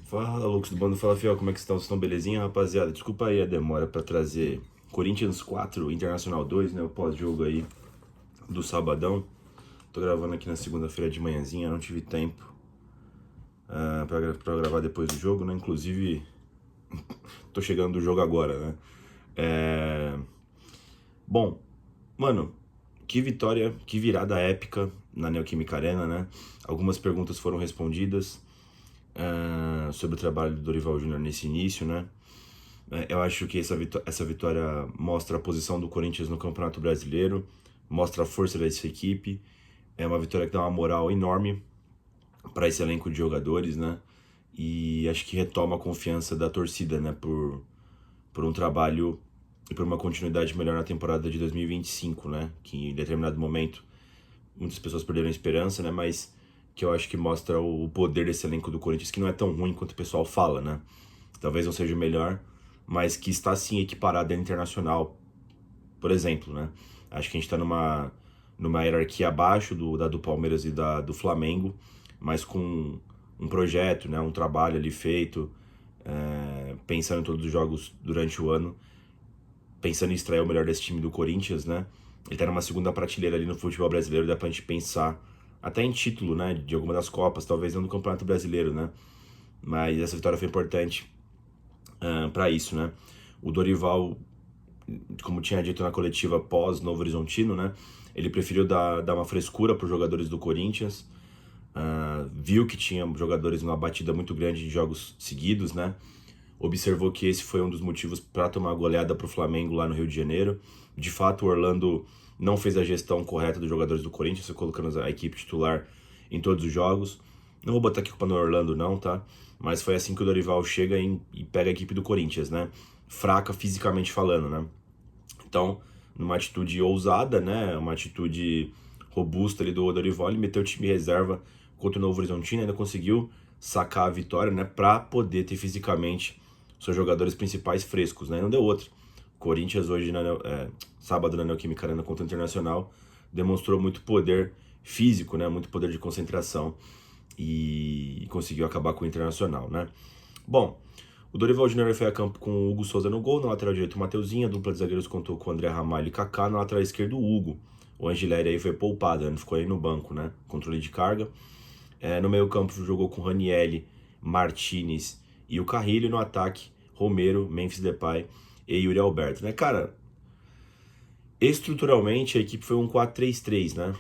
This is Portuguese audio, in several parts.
Fala, Lucas do Bando, fala, Fiel, como é que estão? Vocês estão belezinha, rapaziada? Desculpa aí a demora pra trazer Corinthians 4, Internacional 2, né, o pós-jogo aí do sabadão. Tô gravando aqui na segunda-feira de manhãzinha, não tive tempo pra gravar depois do jogo, né, inclusive tô chegando do jogo agora, né. Bom, mano, que vitória, que virada épica na Neoquímica Arena, né? Algumas perguntas foram respondidas sobre o trabalho do Dorival Júnior nesse início, né? Eu acho que essa vitória mostra a posição do Corinthians no Campeonato Brasileiro, mostra a força dessa equipe. É uma vitória que dá uma moral enorme para esse elenco de jogadores, né? E acho que retoma a confiança da torcida, né? Por um trabalho e por uma continuidade melhor na temporada de 2025, né? Que em determinado momento muitas pessoas perderam a esperança, né? Mas que eu acho que mostra o poder desse elenco do Corinthians, que não é tão ruim quanto o pessoal fala, né? Talvez não seja o melhor, mas que está sim equiparado à Internacional, por exemplo, né? Acho que a gente está numa hierarquia abaixo da do Palmeiras e do Flamengo, mas com um projeto, né? Um trabalho ali feito, pensando em todos os jogos durante o ano, pensando em extrair o melhor desse time do Corinthians, né? Ele tá numa segunda prateleira ali no futebol brasileiro, dá pra gente pensar até em título, né? De alguma das Copas, talvez não do Campeonato Brasileiro, né? Mas essa vitória foi importante para isso, né? O Dorival, como tinha dito na coletiva pós Novo Horizontino, né? Ele preferiu dar uma frescura para os jogadores do Corinthians, viu que tinha jogadores numa batida muito grande de jogos seguidos, né? Observou que esse foi um dos motivos para tomar a goleada para o Flamengo lá no Rio de Janeiro. De fato, o Orlando não fez a gestão correta dos jogadores do Corinthians, colocando a equipe titular em todos os jogos. Não vou botar aqui culpa no Orlando não, tá? Mas foi assim que o Dorival chega e pega a equipe do Corinthians, né? Fraca fisicamente falando, né? Então, numa atitude ousada, né? Uma atitude robusta ali do Dorival, ele meteu o time reserva contra o Novo Horizontino, ainda conseguiu sacar a vitória, né? Pra poder ter fisicamente seus jogadores principais frescos, né? Não deu outra. Corinthians hoje, sábado na Neoquímica Arena contra o Internacional, demonstrou muito poder físico, né? Muito poder de concentração e conseguiu acabar com o Internacional, né? Bom, o Dorival Júnior foi a campo com o Hugo Souza no gol, na lateral direito o Mateuzinho, a dupla de zagueiros contou com o André Ramalho e Kaká, na lateral esquerdo o Hugo. O Angileri aí foi poupado, né? Ficou aí no banco, né? Controle de carga. No meio campo jogou com Ranielli, Martinez e o Carrilho, no ataque Romero, Memphis Depay e Yuri Alberto, né? Cara, estruturalmente a equipe foi um 4-3-3, né?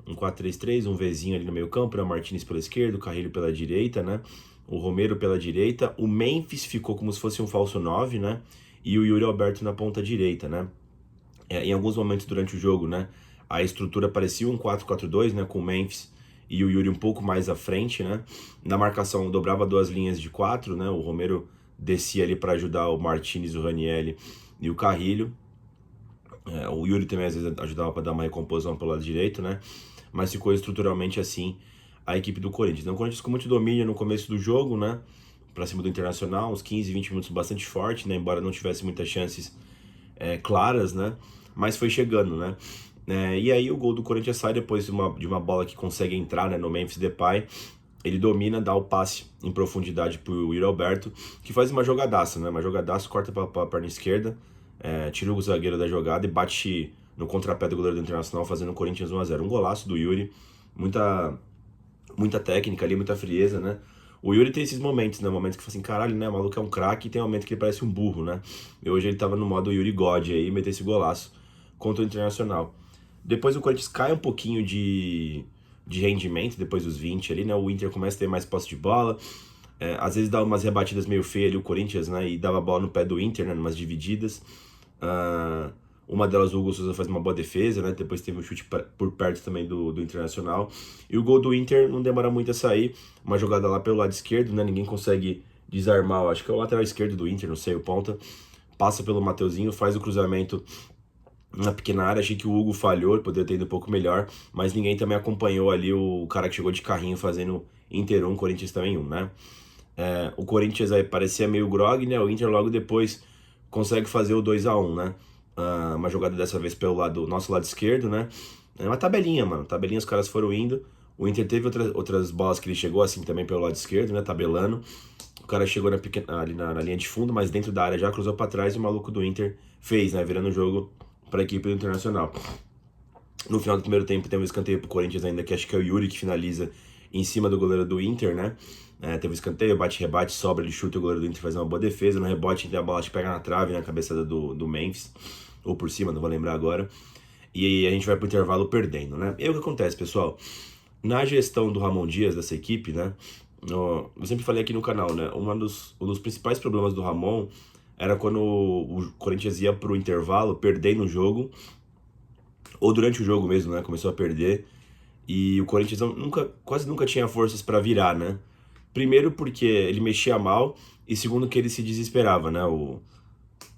Um 4-3-3, um Vzinho ali no meio campo, né? O Martinez pela esquerda, o Carrilho pela direita, né? O Romero pela direita, o Memphis ficou como se fosse um falso 9, né? E o Yuri Alberto na ponta direita, né? Em alguns momentos durante o jogo, né? A estrutura parecia um 4-4-2, né? Com o Memphis e o Yuri um pouco mais à frente, né? Na marcação dobrava duas linhas de 4, né? O Romero descia ali para ajudar o Martinez, o Ranielli e o Carrilho. O Yuri também às vezes ajudava para dar uma recomposição pelo lado direito, né? Mas ficou estruturalmente assim a equipe do Corinthians. Então, o Corinthians com muito domínio no começo do jogo, né? Pra cima do Internacional, uns 15, 20 minutos bastante forte, né? Embora não tivesse muitas chances claras, né? Mas foi chegando, né? E aí o gol do Corinthians sai depois de uma bola que consegue entrar, né, no Memphis Depay. Ele domina, dá o passe em profundidade pro Yuri Alberto, que faz uma jogadaça, né? Uma jogadaça, corta pra perna esquerda, tira o zagueiro da jogada e bate no contrapé do goleiro do Internacional, fazendo o Corinthians 1-0. Um golaço do Yuri, muita técnica ali, muita frieza, né? O Yuri tem esses momentos, né? Momentos que fala assim, caralho, né? O maluco é um craque, e tem um momento que ele parece um burro, né? E hoje ele tava no modo Yuri God aí, meteu esse golaço contra o Internacional. Depois o Corinthians cai um pouquinho de rendimento, depois dos 20 ali, né? O Inter começa a ter mais posse de bola. Às vezes dá umas rebatidas meio feias ali o Corinthians, né? E dava a bola no pé do Inter, né? Umas divididas. Uma delas o Hugo Souza faz uma boa defesa, né? Depois teve um chute por perto também do Internacional. E o gol do Inter não demora muito a sair. Uma jogada lá pelo lado esquerdo, né? Ninguém consegue desarmar, eu acho que é o lateral esquerdo do Inter, não sei, o ponta. Passa pelo Mateuzinho, faz o cruzamento na pequena área. Achei que o Hugo falhou, poderia ter ido um pouco melhor, mas ninguém também acompanhou ali o cara que chegou de carrinho fazendo Inter 1, Corinthians também 1, né? O Corinthians aí parecia meio grog, né? O Inter logo depois consegue fazer o 2-1, né? Uma jogada dessa vez pelo nosso lado esquerdo, né? É uma tabelinha, mano. Tabelinha, os caras foram indo. O Inter teve outras bolas que ele chegou assim também pelo lado esquerdo, né? Tabelando. O cara chegou ali na linha de fundo, mas dentro da área já cruzou para trás e o maluco do Inter fez, né? Virando o jogo para a equipe do Internacional. No final do primeiro tempo tem um escanteio pro Corinthians ainda, que acho que é o Yuri que finaliza em cima do goleiro do Inter, né? Teve um escanteio, bate-rebate, sobra, ele chuta, o goleiro do Inter faz uma boa defesa. No rebote, a bola pega na trave, na cabeçada do Memphis, ou por cima, não vou lembrar agora. E aí a gente vai pro intervalo perdendo, né? E aí o que acontece, pessoal? Na gestão do Ramon Dias, dessa equipe, né? Eu sempre falei aqui no canal, né? Um dos principais problemas do Ramon era quando o Corinthians ia pro intervalo, perdendo o jogo, ou durante o jogo mesmo, né? Começou a perder. E o Corinthians quase nunca tinha forças para virar, né? Primeiro porque ele mexia mal, e segundo que ele se desesperava, né?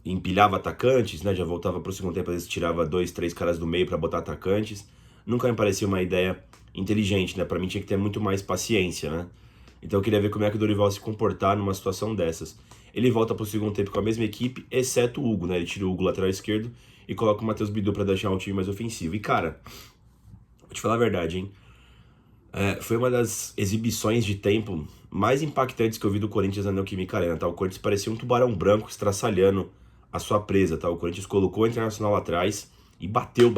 Empilhava atacantes, né? Já voltava pro segundo tempo, às vezes tirava 2, 3 caras do meio para botar atacantes. Nunca me parecia uma ideia inteligente, né? Para mim tinha que ter muito mais paciência, né? Então eu queria ver como é que o Dorival se comportar numa situação dessas. Ele volta pro segundo tempo com a mesma equipe, exceto o Hugo, né? Ele tira o Hugo lateral esquerdo e coloca o Matheus Bidu para deixar um time mais ofensivo. E cara, vou te falar a verdade, hein? Foi uma das exibições de tempo mais impactantes que eu vi do Corinthians na Neoquímica Arena, tá? O Corinthians parecia um tubarão branco estraçalhando a sua presa, tá? O Corinthians colocou o Internacional lá atrás e bateu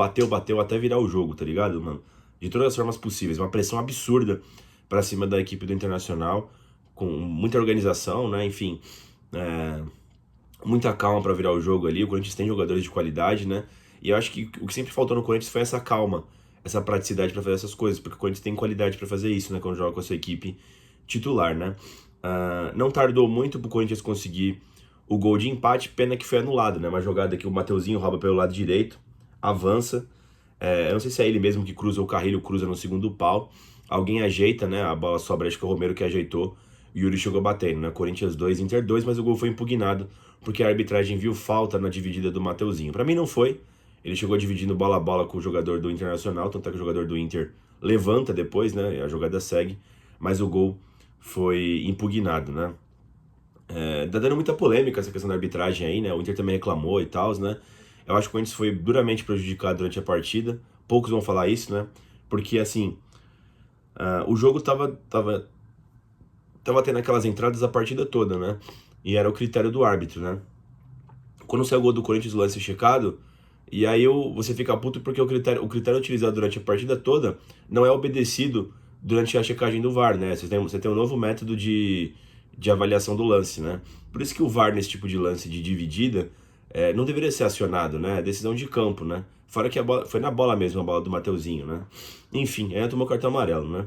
até virar o jogo, tá ligado, mano? De todas as formas possíveis, uma pressão absurda pra cima da equipe do Internacional, com muita organização, né? Enfim, muita calma pra virar o jogo ali. O Corinthians tem jogadores de qualidade, né? E eu acho que o que sempre faltou no Corinthians foi essa calma, essa praticidade pra fazer essas coisas, porque o Corinthians tem qualidade pra fazer isso, né? Quando joga com a sua equipe titular, né? Não tardou muito pro Corinthians conseguir o gol de empate, pena que foi anulado, né? Uma jogada que o Mateuzinho rouba pelo lado direito, avança. Eu não sei se é ele mesmo que cruza o Carrilho, cruza no segundo pau. Alguém ajeita, né? A bola sobra, acho que é o Romero que ajeitou. E o Yuri chegou batendo, né? Corinthians 2, Inter 2, mas o gol foi impugnado porque a arbitragem viu falta na dividida do Mateuzinho. Pra mim não foi. Ele chegou dividindo bola a bola com o jogador do Internacional, tanto é que o jogador do Inter levanta depois, né? E a jogada segue, mas o gol foi impugnado, né? Tá dando muita polêmica essa questão da arbitragem aí, né? O Inter também reclamou e tal, né? Eu acho que o Corinthians foi duramente prejudicado durante a partida. Poucos vão falar isso, né? Porque, assim, o jogo tava tendo aquelas entradas a partida toda, né? E era o critério do árbitro, né? Quando sai o gol do Corinthians, o lance checado, e aí você fica puto porque o critério utilizado durante a partida toda não é obedecido durante a checagem do VAR, né? Você tem um novo método de avaliação do lance, né? Por isso que o VAR, nesse tipo de lance de dividida, não deveria ser acionado, né? É decisão de campo, né? Fora que a bola, foi na bola mesmo, a bola do Mateuzinho, né? Enfim, aí tomou cartão amarelo, né?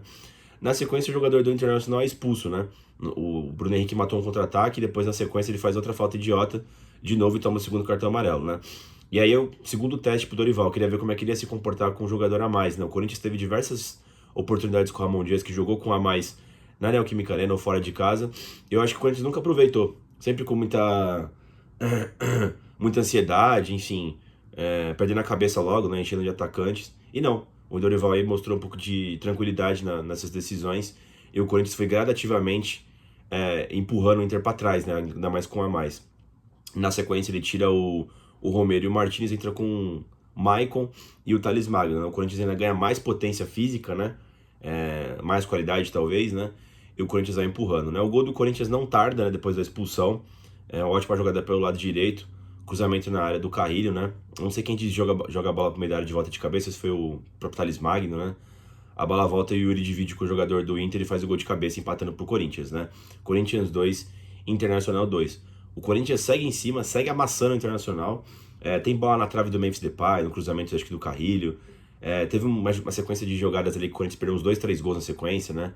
Na sequência, o jogador do Internacional é expulso, né? O Bruno Henrique matou um contra-ataque, depois na sequência ele faz outra falta idiota, de novo e toma o segundo cartão amarelo, né? E aí o segundo teste pro Dorival, queria ver como é que ele ia se comportar com um jogador a mais, né? O Corinthians teve diversas oportunidades com o Ramon Dias, que jogou com a mais na Neoquímica Arena ou fora de casa. Eu acho que o Corinthians nunca aproveitou, sempre com muita ansiedade, enfim, perdendo a cabeça logo, né? Enchendo de atacantes. E não, o Dorival aí mostrou um pouco de tranquilidade nessas decisões, e o Corinthians foi gradativamente empurrando o Inter para trás, né? Ainda mais com a mais. Na sequência ele tira o Romero e o Martínez, entra com o Maicon e o Thales Magno, né? O Corinthians ainda ganha mais potência física, né? Mais qualidade talvez, né? E o Corinthians vai empurrando, né? O gol do Corinthians não tarda, né? Depois da expulsão. Uma ótima jogada pelo lado direito, cruzamento na área do Carrilho, né? Não sei quem joga a bola pro meio da área de volta de cabeça, se foi o próprio Thales Magno, né? A bola volta e o Yuri divide com o jogador do Inter e faz o gol de cabeça, empatando pro Corinthians, né? Corinthians 2, Internacional 2. O Corinthians segue em cima, segue amassando o Internacional. Tem bola na trave do Memphis Depay, no cruzamento acho que do Carrilho. Teve uma sequência de jogadas ali que o Corinthians perdeu uns 2, 3 gols na sequência, né?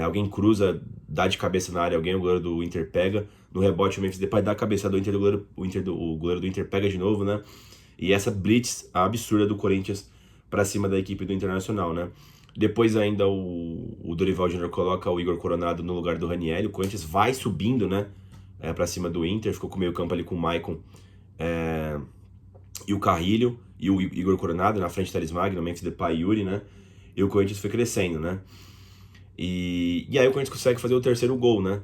Alguém cruza, dá de cabeça na área, o goleiro do Inter pega. No rebote o Memphis Depay dá a cabeça do Inter, o goleiro do Inter pega de novo, né? E essa blitz absurda do Corinthians pra cima da equipe do Internacional, né? Depois ainda o Dorival Júnior coloca o Igor Coronado no lugar do Ranieri. O Corinthians vai subindo, né? Pra cima do Inter, ficou com o meio campo ali com o Maicon e o Carrilho, e o Igor Coronado na frente do Thales Magno, Memphis Depay e Yuri, né? E o Corinthians foi crescendo, né? E aí o Corinthians consegue fazer o terceiro gol, né?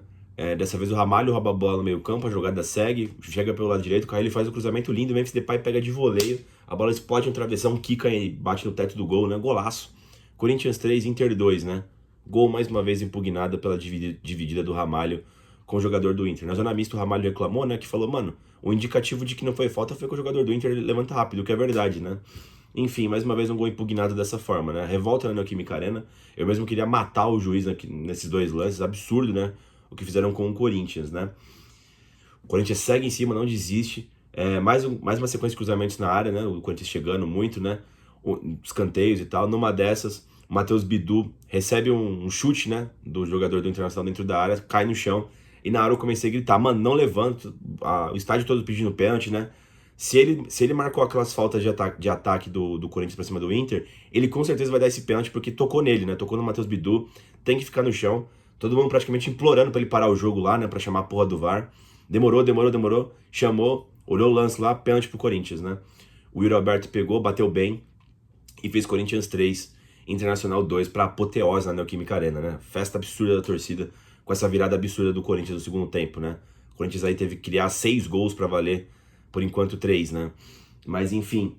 Dessa vez o Ramalho rouba a bola no meio campo, a jogada segue, chega pelo lado direito, o Carrilho faz o cruzamento lindo, o Memphis Depay pega de voleio, a bola explode no travessão, quica e bate no teto do gol, né? Golaço. Corinthians 3, Inter 2, né? Gol mais uma vez impugnada pela dividida do Ramalho com o jogador do Inter. Na zona mista, o Ramalho reclamou, né, que falou, mano, o indicativo de que não foi falta foi que o jogador do Inter levanta rápido, o que é verdade, né? Enfim, mais uma vez um gol impugnado dessa forma, né? Revolta na Neoquímica Arena. Eu mesmo queria matar o juiz aqui, nesses dois lances, absurdo, né? O que fizeram com o Corinthians, né? O Corinthians segue em cima, não desiste. Mais uma sequência de cruzamentos na área, né? O Corinthians chegando muito, né? Escanteios e tal. Numa dessas, o Matheus Bidu recebe um chute, né? Do jogador do Internacional dentro da área, cai no chão. E na hora eu comecei a gritar, mano, não levanta. O estádio todo pedindo pênalti, né? Se ele marcou aquelas faltas de ataque do Corinthians pra cima do Inter, ele com certeza vai dar esse pênalti porque tocou nele, né? Tocou no Matheus Bidu, tem que ficar no chão. Todo mundo praticamente implorando pra ele parar o jogo lá, né? Pra chamar a porra do VAR. Demorou. Chamou, olhou o lance lá, pênalti pro Corinthians, né? O Yuri Alberto pegou, bateu bem e fez Corinthians 3, Internacional 2 pra apoteose na Neoquímica Arena, né? Festa absurda da torcida com essa virada absurda do Corinthians no segundo tempo, né? O Corinthians aí teve que criar 6 gols pra valer, por enquanto 3, né? Mas enfim,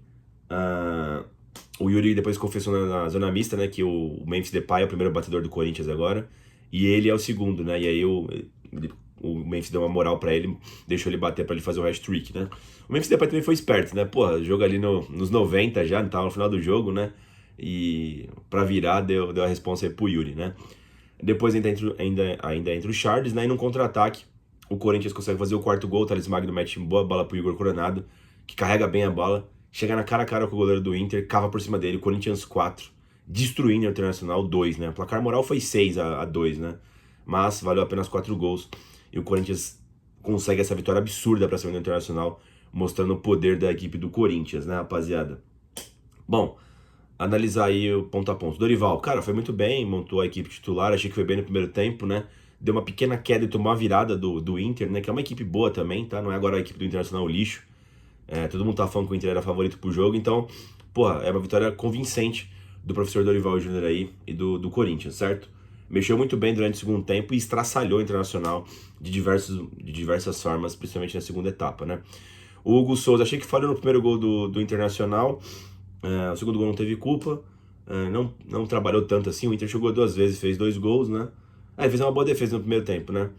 o Yuri depois confessou na zona mista, né, que o Memphis Depay é o primeiro batedor do Corinthians agora, e ele é o segundo, né? E aí o Memphis deu uma moral pra ele, deixou ele bater pra ele fazer o hat-trick, né? O Memphis Depay também foi esperto, né? Porra, jogo ali nos 90 já, tava no final do jogo, né? E pra virar, deu a responsa aí pro Yuri, né? Depois ainda entra o Charles, né? E num contra-ataque, o Corinthians consegue fazer o quarto gol, o Thales Magno mete boa bola pro Igor Coronado, que carrega bem a bola, chega na cara a cara com o goleiro do Inter, cava por cima dele, Corinthians 4, destruindo o Internacional 2, né? O placar moral foi 6-2, né? Mas valeu apenas 4 gols. E o Corinthians consegue essa vitória absurda pra cima do Internacional, mostrando o poder da equipe do Corinthians, né, rapaziada? Bom, analisar aí o ponto a ponto. Dorival, cara, foi muito bem, montou a equipe titular, achei que foi bem no primeiro tempo, né? Deu uma pequena queda e tomou uma virada do Inter, né? Que é uma equipe boa também, tá? Não é agora a equipe do Internacional lixo. Todo mundo tá falando que o Inter era favorito pro jogo, então, porra, é uma vitória convincente do professor Dorival Júnior aí e do Corinthians, certo? Mexeu muito bem durante o segundo tempo e estraçalhou o Internacional de diversas formas, principalmente na segunda etapa, né? O Hugo Souza, achei que falhou no primeiro gol do Internacional, o segundo gol não teve culpa, não trabalhou tanto assim, o Inter jogou 2 vezes, fez 2 gols, né? Ele fez uma boa defesa no primeiro tempo, né?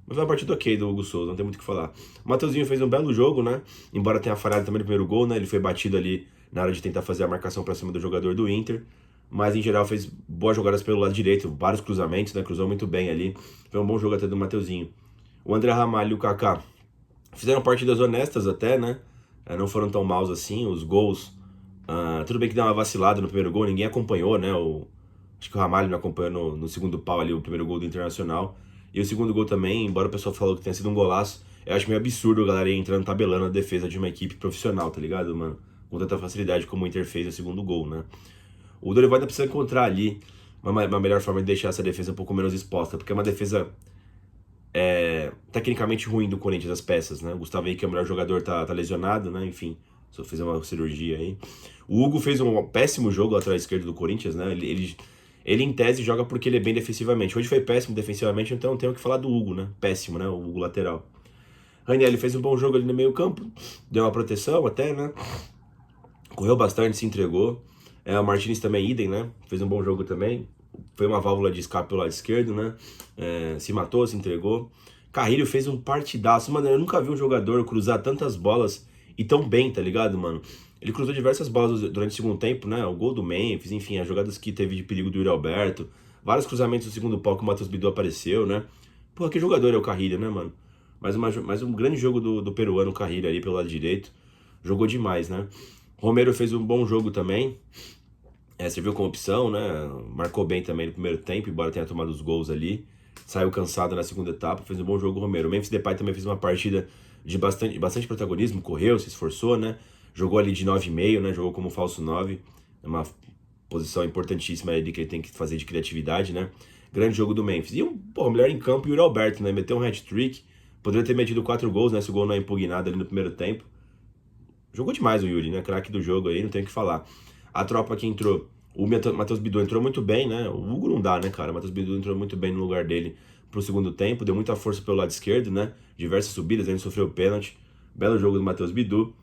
Mas foi uma partida ok do Hugo Souza, não tem muito o que falar. O Mateuzinho fez um belo jogo, né? Embora tenha falhado também no primeiro gol, né? Ele foi batido ali na hora de tentar fazer a marcação pra cima do jogador do Inter. Mas em geral fez boas jogadas pelo lado direito, vários cruzamentos, né? Cruzou muito bem ali. Foi um bom jogo até do Mateuzinho. O André Ramalho e o Kaká fizeram partidas honestas até, né? Não foram tão maus assim. Os gols, tudo bem que deu uma vacilada no primeiro gol, ninguém acompanhou, né? Acho que o Ramalho não acompanhou no segundo pau ali o primeiro gol do Internacional. E o segundo gol também, embora o pessoal falou que tenha sido um golaço, eu acho meio absurdo a galera entrando tabelando a defesa de uma equipe profissional, tá ligado, mano? Com tanta facilidade como o Inter fez o segundo gol, né? O Dorival ainda precisa encontrar ali uma melhor forma de deixar essa defesa um pouco menos exposta, porque é uma defesa tecnicamente ruim do Corinthians, as peças, né? O Gustavo Henrique, que é o melhor jogador, tá lesionado, né? Enfim, só fez uma cirurgia aí. O Hugo fez um péssimo jogo lateral esquerdo do Corinthians, né? Ele, em tese, joga porque ele é bem defensivamente. Hoje foi péssimo defensivamente, então não tenho o que falar do Hugo, né? Péssimo, né? O Hugo lateral. Ranieri fez um bom jogo ali no meio campo, deu uma proteção até, né? Correu bastante, se entregou. O Martinez também, idem, né? Fez um bom jogo também. Foi uma válvula de escape pelo lado esquerdo, né? Se matou, se entregou. Carrilho fez um partidaço. Mano, eu nunca vi um jogador cruzar tantas bolas e tão bem, tá ligado, mano? Ele cruzou diversas bolas durante o segundo tempo, né? O gol do Memphis, enfim, as jogadas que teve de perigo do Yuri Alberto. Vários cruzamentos no segundo pau que o Matheus Bidu apareceu, né? Pô, que jogador é o Carrilho, né, mano? Mais um grande jogo do peruano, o Carrilho ali pelo lado direito. Jogou demais, né? Romero fez um bom jogo também. Serviu como opção, né? Marcou bem também no primeiro tempo, embora tenha tomado os gols ali. Saiu cansado na segunda etapa, fez um bom jogo o Romero. O Memphis Depay também fez uma partida de bastante protagonismo, correu, se esforçou, né? Jogou ali de 9,5, né? Jogou como falso 9. É uma posição importantíssima ali que ele tem que fazer de criatividade, né? Grande jogo do Memphis. E o melhor em campo, o Yuri Alberto, né? Meteu um hat-trick. Poderia ter metido 4 gols, né? Se o gol não é impugnado ali no primeiro tempo. Jogou demais o Yuri, né? Craque do jogo aí, não tem o que falar. A tropa que entrou, o Matheus Bidu entrou muito bem, né? O Hugo não dá, né, cara? O Matheus Bidu entrou muito bem no lugar dele pro segundo tempo, deu muita força pelo lado esquerdo, né? Diversas subidas, ele sofreu pênalti. Belo jogo do Matheus Bidu.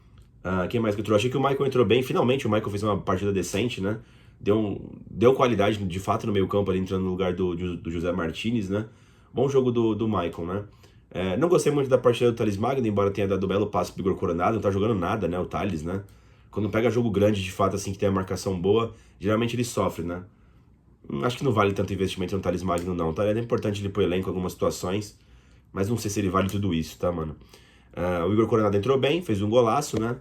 Quem mais que entrou? Achei que o Michael entrou bem. Finalmente o Michael fez uma partida decente, né? Deu qualidade, de fato, no meio campo ali, entrando no lugar do José Martinez, né? Bom jogo do Michael, né? Não gostei muito da partida do Thales Magno, embora tenha dado um belo passe pro Igor Coronado, não tá jogando nada, né, o Thales, né? Quando pega jogo grande, de fato, assim, que tem a marcação boa, geralmente ele sofre, né? Acho que não vale tanto investimento no Thales Magno, não, tá? É importante ele pro elenco em algumas situações, mas não sei se ele vale tudo isso, tá, mano? O Igor Coronado entrou bem, fez um golaço, né?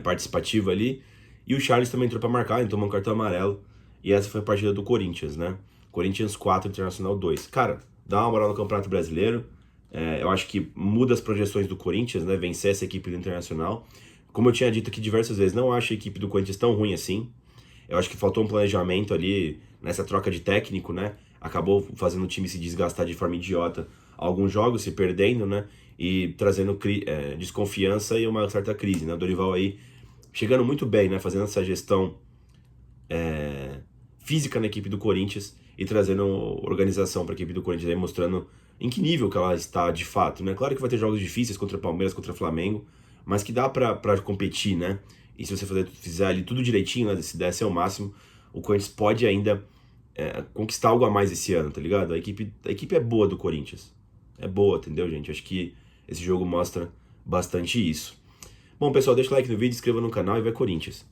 Participativo ali. E o Charles também entrou pra marcar, ele tomou um cartão amarelo. E essa foi a partida do Corinthians, né? Corinthians 4, Internacional 2. Cara, dá uma moral no Campeonato Brasileiro. Eu acho que muda as projeções do Corinthians, né? Vencer essa equipe do Internacional. Como eu tinha dito aqui diversas vezes, não acho a equipe do Corinthians tão ruim assim. Eu acho que faltou um planejamento ali nessa troca de técnico, né? Acabou fazendo o time se desgastar de forma idiota alguns jogos, se perdendo, né? E trazendo desconfiança e uma certa crise, né? O Dorival aí chegando muito bem, né? Fazendo essa gestão física na equipe do Corinthians e trazendo organização para a equipe do Corinthians aí, mostrando em que nível que ela está de fato, né? Claro que vai ter jogos difíceis contra o Palmeiras, contra o Flamengo, mas que dá para competir, né? E se você fizer ali tudo direitinho, né? Se desse ao máximo, o Corinthians pode ainda conquistar algo a mais esse ano, tá ligado? A equipe é boa do Corinthians. É boa, entendeu, gente? Acho que esse jogo mostra bastante isso. Bom, pessoal, deixa o like no vídeo, inscreva no canal e vai Corinthians!